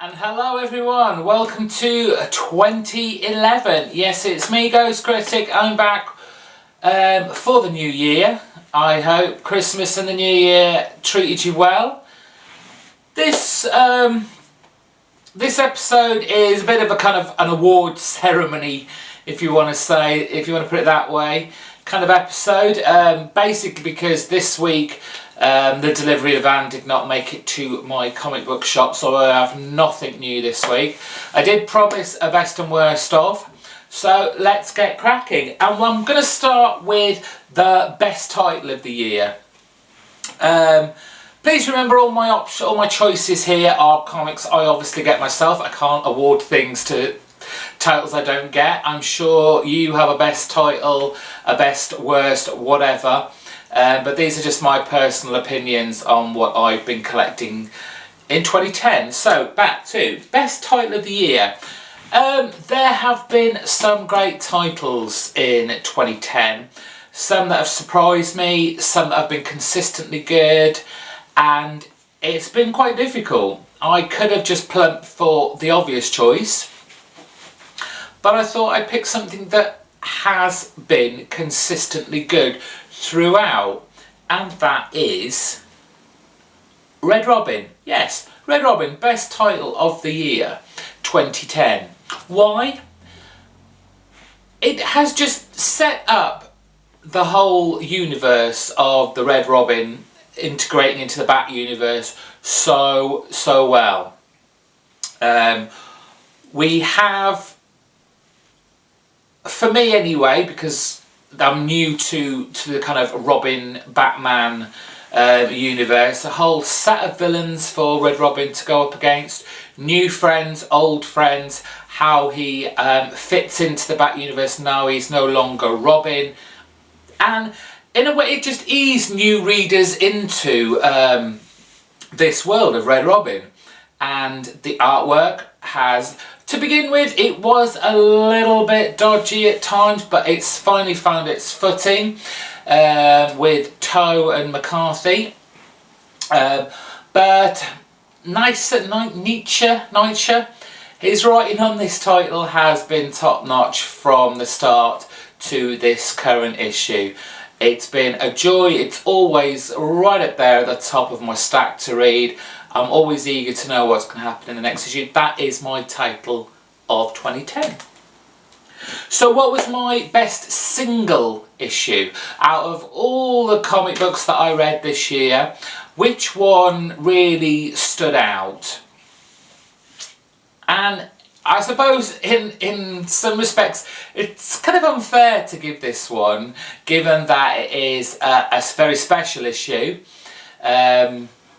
And hello everyone, welcome to 2011. Yes, it's me, Ghost Critic. I'm back for the new year. I hope Christmas and the new year treated you well. This episode is a bit of a kind of an award ceremony, if you want to put it that way, kind of episode. Basically because this week the delivery van did not make it to my comic book shop, so I have nothing new this week. I did promise a best and worst of, so let's get cracking. And I'm going to start with the best title of the year. Please remember all my choices here are comics I obviously get myself. I can't award things to titles I don't get. I'm sure you have a best title, a best, worst, whatever. But these are just my personal opinions on what I've been collecting in 2010. So back to best title of the year. There have been some great titles in 2010. Some that have surprised me, some that have been consistently good, and it's been quite difficult. I could have just plumped for the obvious choice, but I thought I'd pick something that has been consistently good throughout, and that is Red Robin. Yes, Red Robin, best title of the year 2010. Why? It has just set up the whole universe of the Red Robin, integrating into the Bat universe so well. We have, for me anyway, because I'm new to the kind of Robin Batman universe, a whole set of villains for Red Robin to go up against, new friends, old friends, how he fits into the Bat universe now he's no longer Robin, and in a way it just eased new readers into this world of Red Robin. And the artwork has, to begin with, it was a little bit dodgy at times, but it's finally found its footing with Toe and McCarthy. But Nietzsche, his writing on this title has been top notch from the start to this current issue. It's been a joy. It's always right up there at the top of my stack to read. I'm always eager to know what's going to happen in the next issue. That is my title of 2010. So what was my best single issue? Out of all the comic books that I read this year, which one really stood out? And I suppose in some respects it's kind of unfair to give this one, given that it is a very special issue.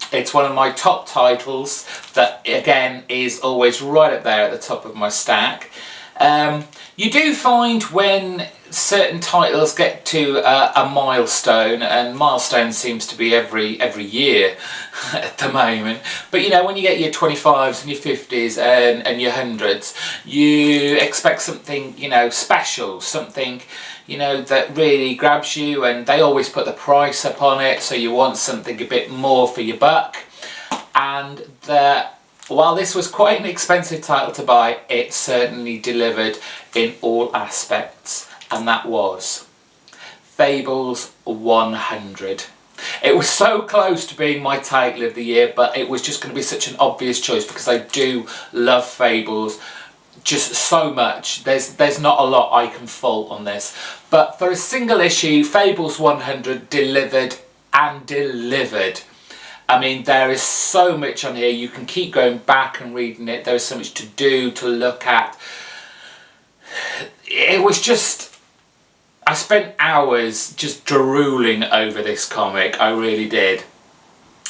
It's one of my top titles that, again, is always right up there at the top of my stack. You do find when certain titles get to a milestone, and milestone seems to be every year at the moment, but you know, when you get your 25s and your 50s and your 100s, you expect something, you know, special, something, you know, that really grabs you, and they always put the price up on it, so you want something a bit more for your buck. And while this was quite an expensive title to buy, it certainly delivered in all aspects, and that was Fables 100. It was so close to being my title of the year, but it was just going to be such an obvious choice because I do love Fables just so much. There's not a lot I can fault on this, but for a single issue, Fables 100 delivered and delivered. I mean, there is so much on here. You can keep going back and reading it. There is so much to do, to look at. It was just, I spent hours just drooling over this comic. I really did.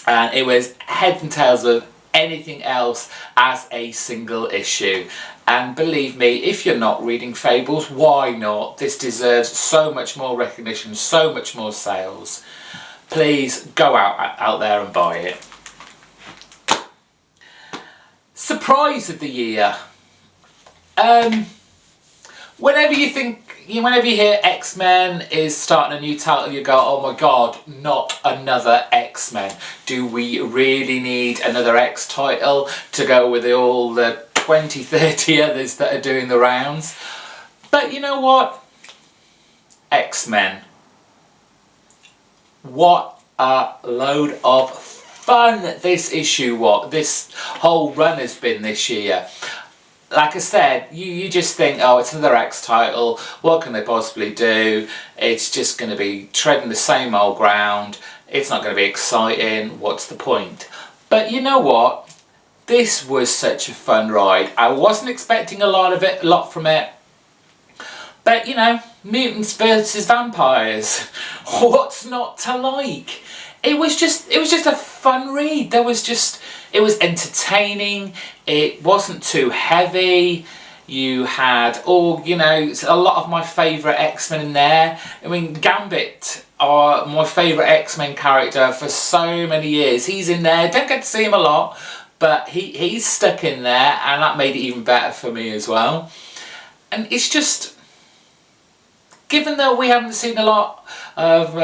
And it was head and tails of anything else as a single issue. And believe me, if you're not reading Fables, why not? This deserves so much more recognition, so much more sales. Please go out there and buy it. Surprise of the year. Whenever you think whenever you hear X-Men is starting a new title, you go, oh my god, not another X-Men. Do we really need another X title to go with all the 20, 30 others that are doing the rounds? But you know what? X-Men. What a load of fun this this whole run has been this year. Like I said, you just think, oh, it's another X title, what can they possibly do? It's just going to be treading the same old ground, it's not going to be exciting, what's the point? But you know what? This was such a fun ride. I wasn't expecting a lot from it. But you know, mutants versus vampires, what's not to like? It was just a fun read. It was entertaining, it wasn't too heavy, you had a lot of my favourite X-Men in there. I mean, Gambit are my favourite X-Men character for so many years. He's in there, don't get to see him a lot, but he's stuck in there, and that made it even better for me as well. And it's just, given that we haven't seen a lot of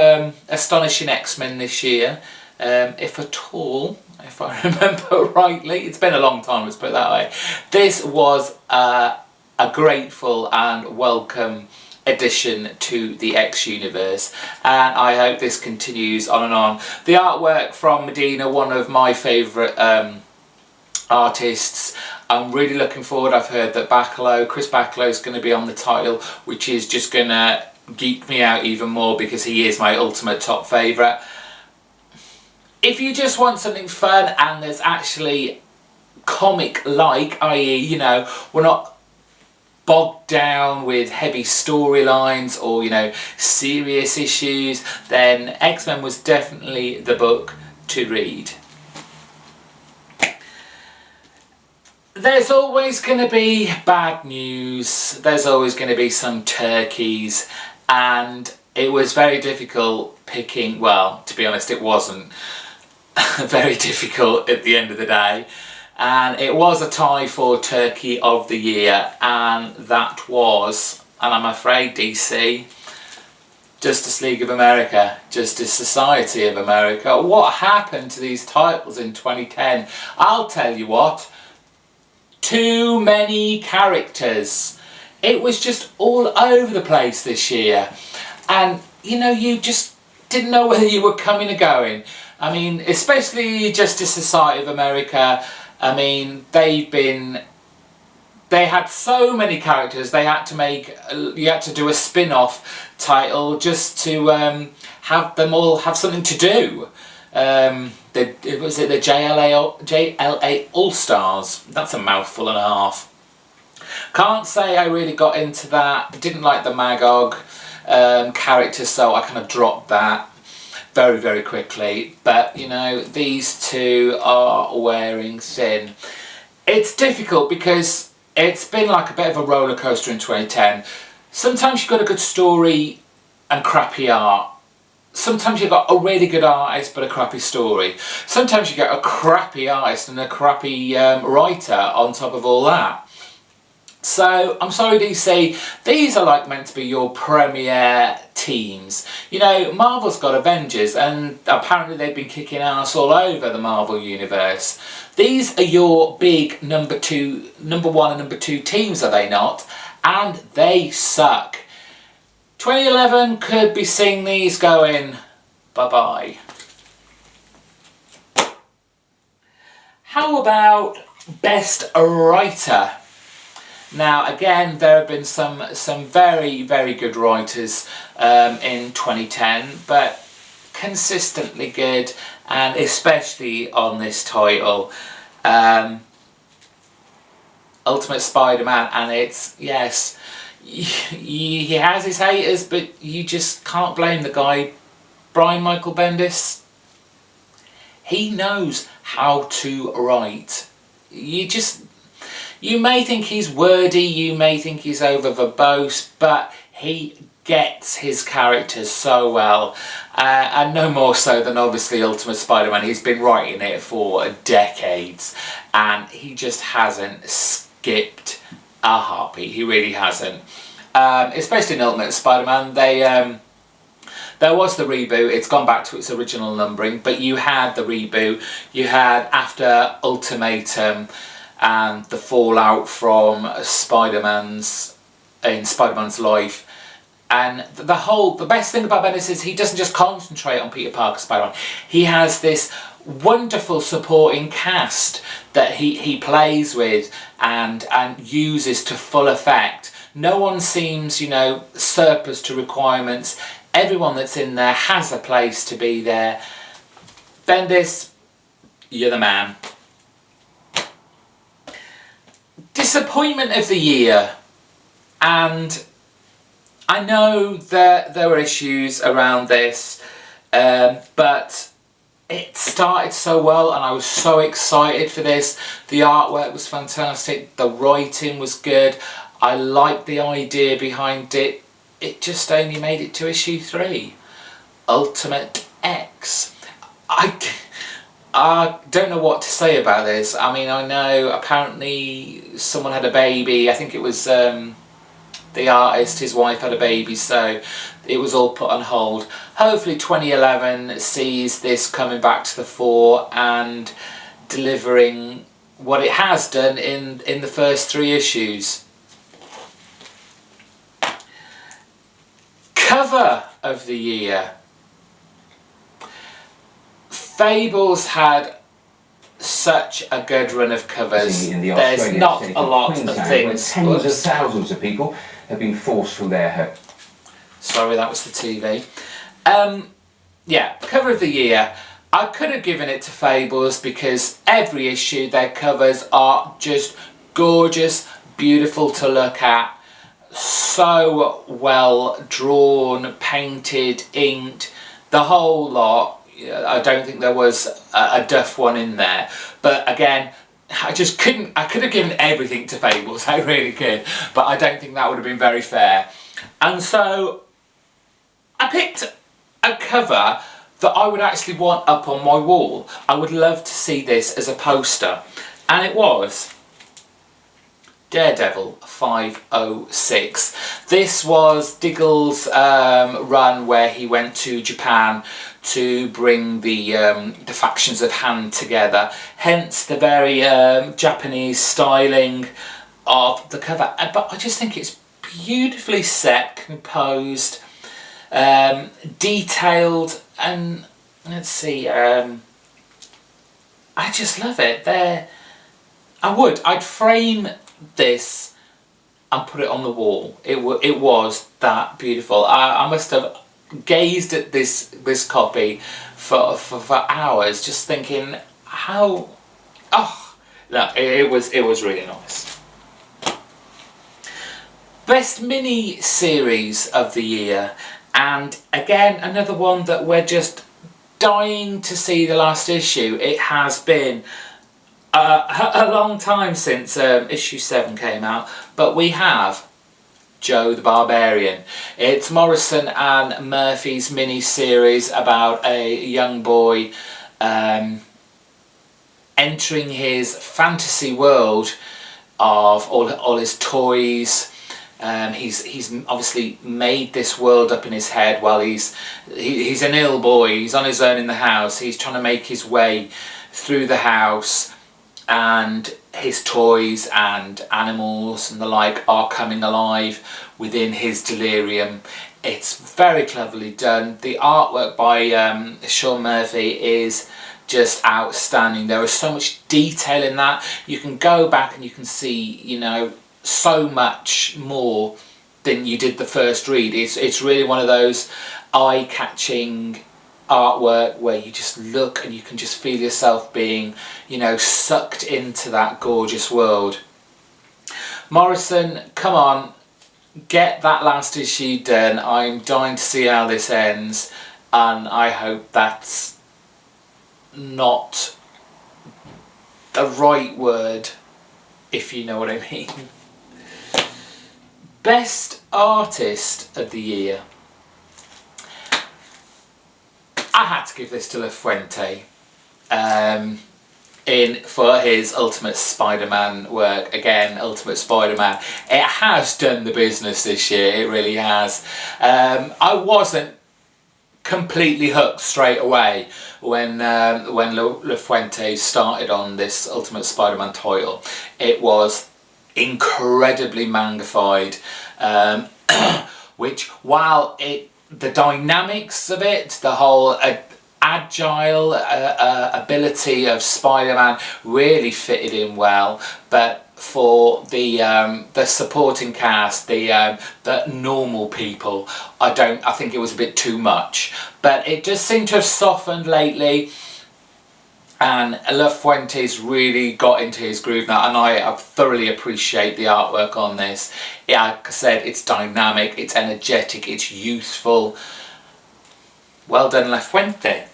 astonishing X-Men this year, if at all, if I remember rightly, it's been a long time, let's put it that way, this was a grateful and welcome addition to the X universe, and I hope this continues on and on. The artwork from Medina, one of my favourite artists. I'm really looking forward. I've heard that Chris Bacalow is going to be on the title, which is just going to geek me out even more because he is my ultimate top favourite. If you just want something fun and there's actually comic-like, i.e., we're not bogged down with heavy storylines or, serious issues, then X-Men was definitely the book to read. There's always going to be bad news, there's always going to be some turkeys, and it was very difficult picking, well, to be honest, it wasn't very difficult at the end of the day, and it was a tie for Turkey of the Year, and that was, and I'm afraid, DC, Justice League of America, Justice Society of America. What happened to these titles in 2010? I'll tell you what. Too many characters. It was just all over the place this year, and you just didn't know whether you were coming or going. I mean, especially Justice Society of America. I mean, they had so many characters. They had to you had to do a spin-off title just to have them all have something to do. The JLA All-Stars. That's a mouthful and a half. Can't say I really got into that. Didn't like the Magog character, so I kind of dropped that very, very quickly. But these two are wearing thin. It's difficult because it's been like a bit of a roller coaster in 2010. Sometimes you've got a good story and crappy art. Sometimes you've got a really good artist but a crappy story. Sometimes you get a crappy artist and a crappy writer on top of all that. So, I'm sorry DC, these are like meant to be your premier teams. Marvel's got Avengers, and apparently they've been kicking ass all over the Marvel universe. These are your big number one and number two teams, are they not? And they suck. 2011 could be seeing these going bye-bye. How about Best Writer? Now again, there have been some very, very good writers in 2010, but consistently good, and especially on this title, Ultimate Spider-Man, and it's, yes, he has his haters, but you just can't blame the guy. Brian Michael Bendis, he knows how to write. You may think he's wordy, you may think he's over verbose, but he gets his characters so well, and no more so than obviously Ultimate Spider-Man. He's been writing it for decades, and he just hasn't skipped a heartbeat. He really hasn't. It's based in Ultimate Spider-Man. There was the reboot, it's gone back to its original numbering, but you had the reboot, you had after Ultimatum and the fallout from Spider-Man's life. And the best thing about Bendis is he doesn't just concentrate on Peter Parker Spider-Man. He has this wonderful supporting cast that he plays with and uses to full effect. No one seems, you know, surplus to requirements. Everyone that's in there has a place to be there. Bendis, you're the man. Disappointment of the year. And I know that there were issues around this, but it started so well and I was so excited for this. The artwork was fantastic, the writing was good, I liked the idea behind it. It just only made it to issue 3. Ultimate X. I don't know what to say about this. I mean, I know apparently someone had a baby. I think it was the artist, his wife had a baby, so it was all put on hold. Hopefully 2011 sees this coming back to the fore and delivering what it has done in the first 3 issues. Cover of the year. Fables had such a good run of covers. There's not a lot of things. Tens of thousands of people have been forced from their home. Sorry, that was the TV. Yeah, cover of the year. I could have given it to Fables because every issue, their covers are just gorgeous, beautiful to look at. So well drawn, painted, inked, the whole lot. I don't think there was a duff one in there, but again, I could have given everything to Fables, I really could, but I don't think that would have been very fair. And so I picked a cover that I would actually want up on my wall. I would love to see this as a poster, and it was Daredevil 506. This was Diggle's run where he went to Japan to bring the factions of Han together, hence the very Japanese styling of the cover. But I just think it's beautifully set, composed, detailed, and let's see, I just love it. I'd frame this and put it on the wall. It was that beautiful. I must have gazed at this copy for hours, just thinking how. Oh no, it was really nice. Best mini series of the year, and again another one that we're just dying to see the last issue. It has been a long time since issue 7 came out, but we have Joe the Barbarian. It's Morrison and Murphy's mini-series about a young boy entering his fantasy world of all his toys. He's obviously made this world up in his head while he's an ill boy. He's on his own in the house. He's trying to make his way through the house, and his toys and animals and the like are coming alive within his delirium. It's very cleverly done. The artwork by Sean Murphy is just outstanding. There is so much detail in that. You can go back and you can see, you know, so much more than you did the first read. It's really one of those eye-catching artwork where you just look and you can just feel yourself being, you know, sucked into that gorgeous world. Morrison, come on, get that last issue done. I'm dying to see how this ends, and I hope that's not the right word, if you know what I mean. Best Artist of the Year. I had to give this to La Fuente. in for his Ultimate Spider-Man work. Again, Ultimate Spider-Man, it has done the business this year, it really has. I wasn't completely hooked straight away when LaFuente started on this Ultimate Spider-Man title. It was incredibly magnified, which, while the dynamics of it, the whole agile ability of Spider-Man really fitted in well, but for the supporting cast, the normal people, I think it was a bit too much. But it just seemed to have softened lately, and LaFuente's really got into his groove now, and I thoroughly appreciate the artwork on this. Like I said, it's dynamic, it's energetic, it's youthful. Well done, LaFuente.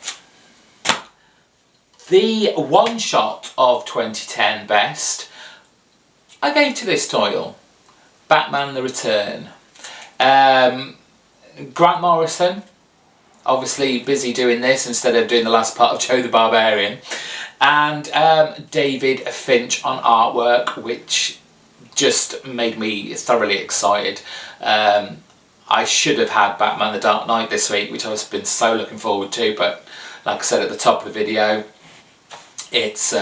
The one-shot of 2010 best, I gave to this title, Batman The Return. Grant Morrison, obviously busy doing this instead of doing the last part of Joe the Barbarian, and David Finch on artwork, which just made me thoroughly excited. I should have had Batman The Dark Knight this week, which I've been so looking forward to, but like I said at the top of the video, it's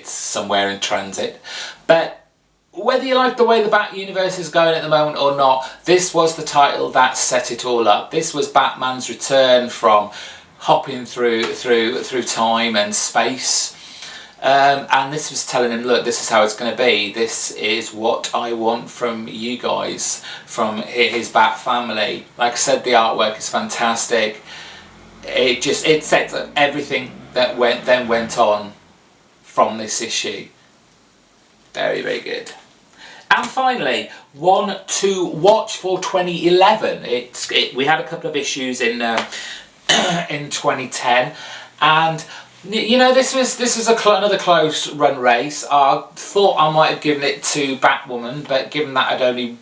somewhere in transit. But whether you like the way the Bat universe is going at the moment or not, this was the title that set it all up. This was Batman's return from hopping through time and space, and this was telling him, look, this is how it's going to be. This is what I want from you guys, from his Bat family. Like I said, the artwork is fantastic. It sets up everything that went on from this issue. Very, very good. And finally, one to watch for 2011. We had a couple of issues in 2010, and you know, this was another close run race. I thought I might have given it to Batwoman, but given that had only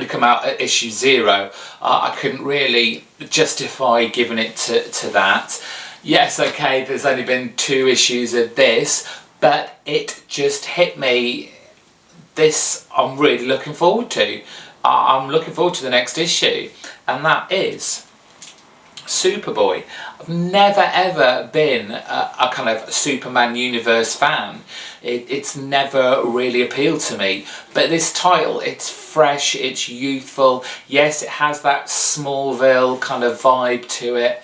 come out at issue 0, I couldn't really justify giving it to that. Yes, okay, there's only been 2 issues of this, but it just hit me. This I'm really looking forward to. I'm looking forward to the next issue, and that is Superboy. I've never ever been a kind of Superman universe fan. It's never really appealed to me, but this title, it's fresh, it's youthful. Yes, it has that Smallville kind of vibe to it,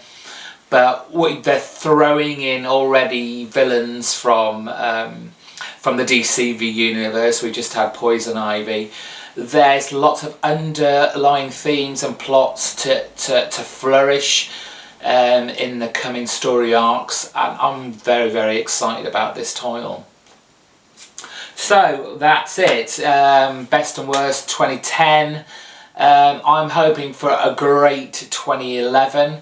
but they're throwing in already villains from the DCV universe. We just had Poison Ivy. There's lots of underlying themes and plots to flourish in the coming story arcs, and I'm very, very excited about this title. So that's it. Best and worst 2010. I'm hoping for a great 2011.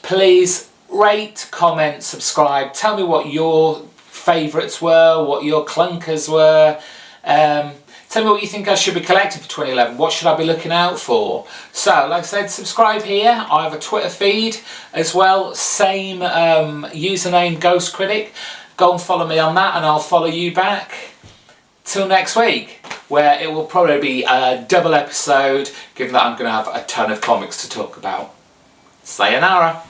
Please rate, comment, subscribe. Tell me what your favourites were, what your clunkers were. Tell me what you think I should be collecting for 2011. What should I be looking out for? So, like I said, subscribe here. I have a Twitter feed as well. Same username, Ghost Critic. Go and follow me on that, and I'll follow you back. Till next week, where it will probably be a double episode, given that I'm going to have a ton of comics to talk about. Sayonara.